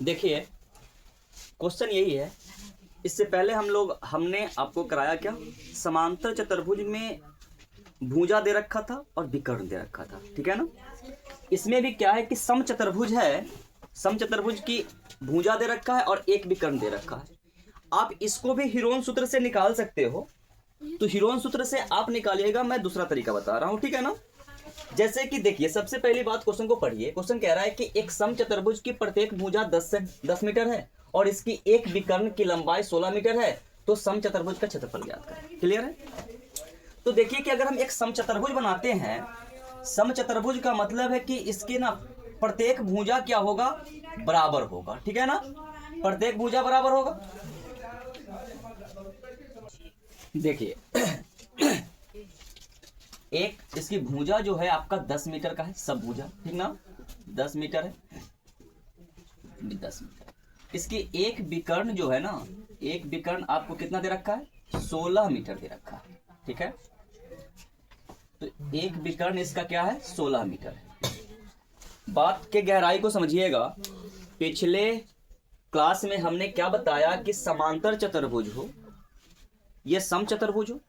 देखिए क्वेश्चन यही है। इससे पहले हमने आपको कराया क्या, समांतर चतुर्भुज में भुजा दे रखा था और विकर्ण दे रखा था, ठीक है ना। इसमें भी क्या है कि समचतुर्भुज है, समचतुर्भुज की भुजा दे रखा है और एक विकर्ण दे रखा है। आप इसको भी हीरोन सूत्र से निकाल सकते हो, तो हीरोन सूत्र से आप निकालिएगा, मैं दूसरा तरीका बता रहा हूं, ठीक है ना। जैसे कि देखिए सबसे पहली बात क्वेश्चन को पढ़िए। क्वेश्चन कह रहा है कि एक समचतुर्भुज की प्रत्येक भुजा 10 मीटर है और इसकी एक विकर्ण की लंबाई 16 मीटर है, तो समचतुर्भुज का क्षेत्रफल ज्ञात करें। क्लियर है। तो देखिए कि अगर हम एक समचतुर्भुज बनाते हैं, समचतुर्भुज का मतलब है कि इसके ना प्रत्येक भुजा क्या होगा, बराबर होगा, ठीक है ना। प्रत्येक भुजा बराबर होगा। देखिए एक इसकी भुजा जो है आपका 10 मीटर का है, सब भुजा, ठीक ना, 10 मीटर है, 10 मीटर। इसकी एक विकर्ण जो है ना, एक विकर्ण आपको कितना दे रखा है, 16 मीटर दे रखा है, ठीक है। तो एक विकर्ण इसका क्या है, 16 मीटर है। बात के गहराई को समझिएगा। पिछले क्लास में हमने क्या बताया कि समांतर चतुर्भुज हो, यह समचतुर्भुज हो,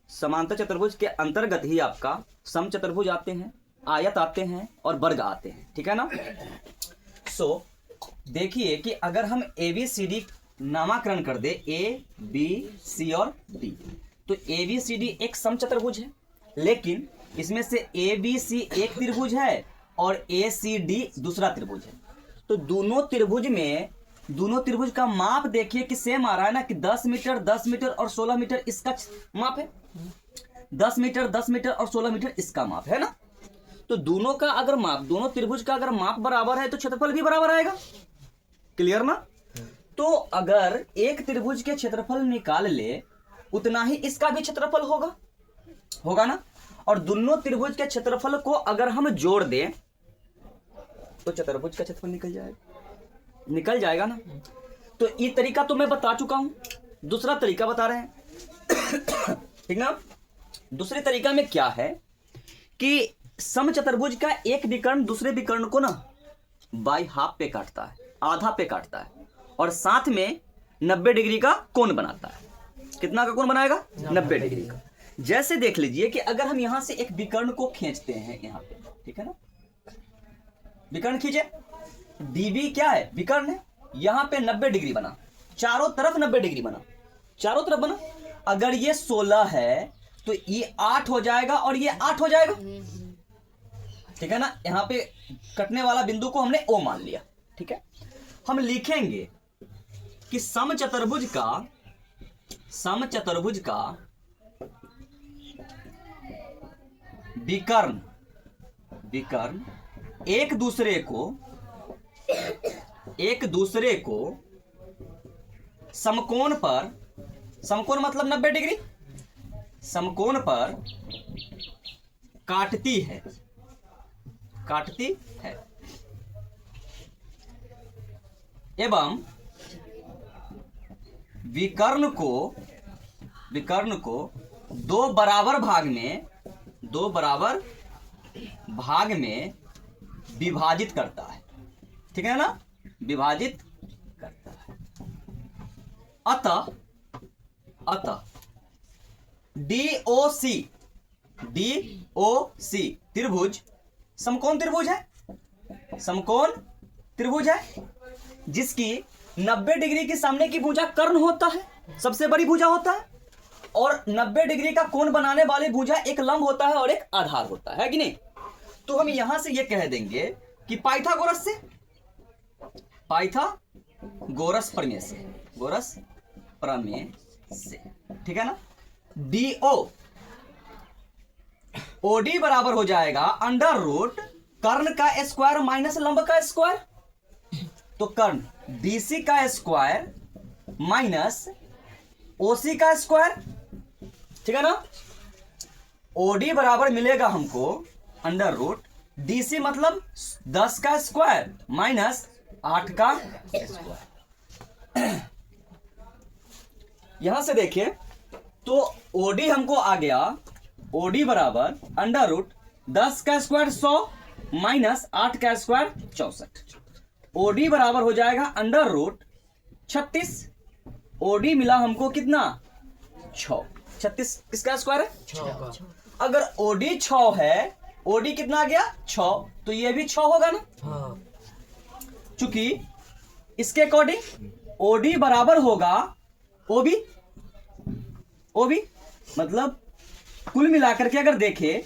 समांतर चतुर्भुज के अंतर्गत ही आपका समचतुर्भुज आते हैं, आयत आते हैं और वर्ग आते हैं, ठीक है ना। सो देखिए कि अगर हम ABCD नामाकरण कर दे, ABC और D, तो ABCD एक समचतुर्भुज है, लेकिन इसमें से ABC एक त्रिभुज है और ACD दूसरा त्रिभुज है। तो दोनों त्रिभुज का माप देखिए कि सेम आ रहा है ना, कि 10 मीटर 10 मीटर और 16 मीटर इसका माप है, 10 मीटर 10 मीटर और 16 मीटर इसका माप है ना। तो दोनों का अगर माप, दोनों त्रिभुज का अगर माप बराबर है तो क्षेत्रफल भी बराबर आएगा। क्लियर ना। तो अगर एक त्रिभुज के क्षेत्रफल निकाल ले, उतना ही इसका भी क्षेत्रफल होगा ना। और दोनों त्रिभुज के क्षेत्रफल को अगर हम जोड़ दें तो चतुर्भुज का क्षेत्रफल निकल जाएगा ना। तो ये तरीका तो मैं बता चुका हूं, दूसरा तरीका बता रहे हैं ठीक ना। दूसरे तरीका में क्या है कि समचतुर्भुज का एक विकर्ण दूसरे विकर्ण को ना बाई हाफ पे काटता है, आधा पे काटता है, और साथ में 90 डिग्री का कोण बनाता है। कितना का कोण बनाएगा, 90 डिग्री का। जैसे देख लीजिए कि अगर हम यहां से एक विकर्ण को खींचते हैं यहां पे, ठीक है ना, विकर्ण खींचे, डीबी क्या है, विकर्ण है, यहां पे 90 डिग्री बना, चारों तरफ 90 डिग्री बना, चारों तरफ बना। अगर ये 16 है तो ये 8 हो जाएगा और ये 8 हो जाएगा, ठीक है ना। यहां पे कटने वाला बिंदु को हमने O मान लिया, ठीक है। हम लिखेंगे कि समचतुर्भुज का विकर्ण एक दूसरे को समकोण पर, समकोण मतलब 90 डिग्री, समकोण पर काटती है एवं विकर्ण को दो बराबर भाग में विभाजित करता है, ठीक है ना, विभाजित करता है। अतः DOC त्रिभुज समकोण त्रिभुज है, जिसकी 90 डिग्री के सामने की भुजा कर्ण होता है, सबसे बड़ी भुजा होता है, और 90 डिग्री का कोण बनाने वाली भुजा एक लंब होता है और एक आधार होता है कि नहीं। तो हम यहां से ये कह देंगे कि पाइथागोरस प्रमेय से, ठीक है ना। OD बराबर हो जाएगा अंडर रूट कर्ण का स्क्वायर माइनस लंब का स्क्वायर। तो कर्ण BC का स्क्वायर माइनस OC का स्क्वायर, ठीक है ना। OD बराबर मिलेगा हमको अंडर रूट DC मतलब 10 का स्क्वायर माइनस 8 का स्क्वायर। यहां से देखिए तो OD हमको आ गया, OD बराबर अंडर रूट 10 का स्क्वायर 100 माइनस 8 का स्क्वायर 64। ओडी बराबर हो जाएगा अंडर रूट 36। ओडी मिला हमको कितना 6। 36 किसका स्क्वायर है 6 अगर ओडी 6 है, ओडी कितना आ गया 6, तो ये भी 6 होगा ना। हाँ चूंकि इसके अकॉर्डिंग ओडी बराबर होगा ओबी। ओबी मतलब कुल मिलाकर के अगर देखें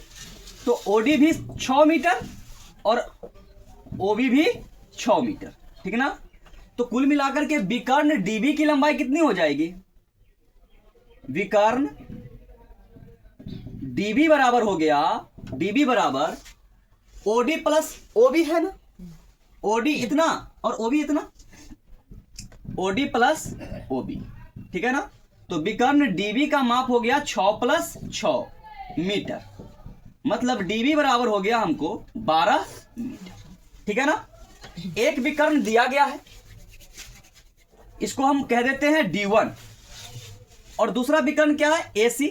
तो ओडी भी 6 मीटर और ओबी भी 6 मीटर, ठीक है ना। तो कुल मिलाकर के विकर्ण डीबी की लंबाई कितनी हो जाएगी, विकर्ण डीबी बराबर हो गया, डीबी बराबर ओडी प्लस ओबी है ना, ओडी इतना और ओबी इतना, ओडी प्लस ओबी, ठीक है ना। तो विकर्ण डीबी का माप हो गया 6 प्लस 6 मीटर, मतलब डीबी बराबर हो गया हमको 12 मीटर, ठीक है ना। एक विकर्ण दिया गया है, इसको हम कह देते हैं D1, और दूसरा विकर्ण क्या है AC।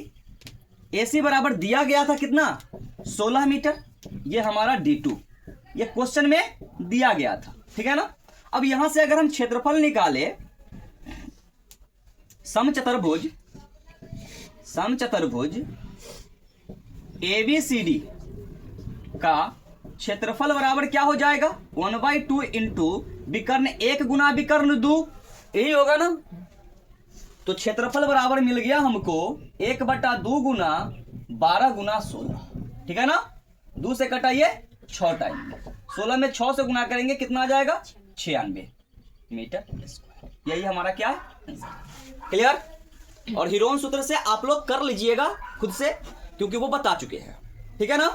AC बराबर दिया गया था कितना 16 मीटर, ये हमारा D2, ये क्वेश्चन में दिया गया था, ठीक है ना। अब यहां से अगर हम क्षेत्रफल निकाले, समचतुर्भुज ABCD का क्षेत्रफल बराबर क्या हो जाएगा 1/2 इंटू विकर्ण 1 गुना विकर्ण 2, यही होगा ना। तो क्षेत्रफल बराबर मिल गया हमको 1/2 गुना 12 गुना 16, ठीक है ना। 2 से कटाइए 6 टाइम, 16 में 6 से गुना करेंगे कितना आ जाएगा 96 मीटर स्क्वायर। यही हमारा क्या है, क्लियर। और हीरोन सूत्र से आप लोग कर लीजिएगा खुद से, क्योंकि वो बता चुके हैं, ठीक है ना।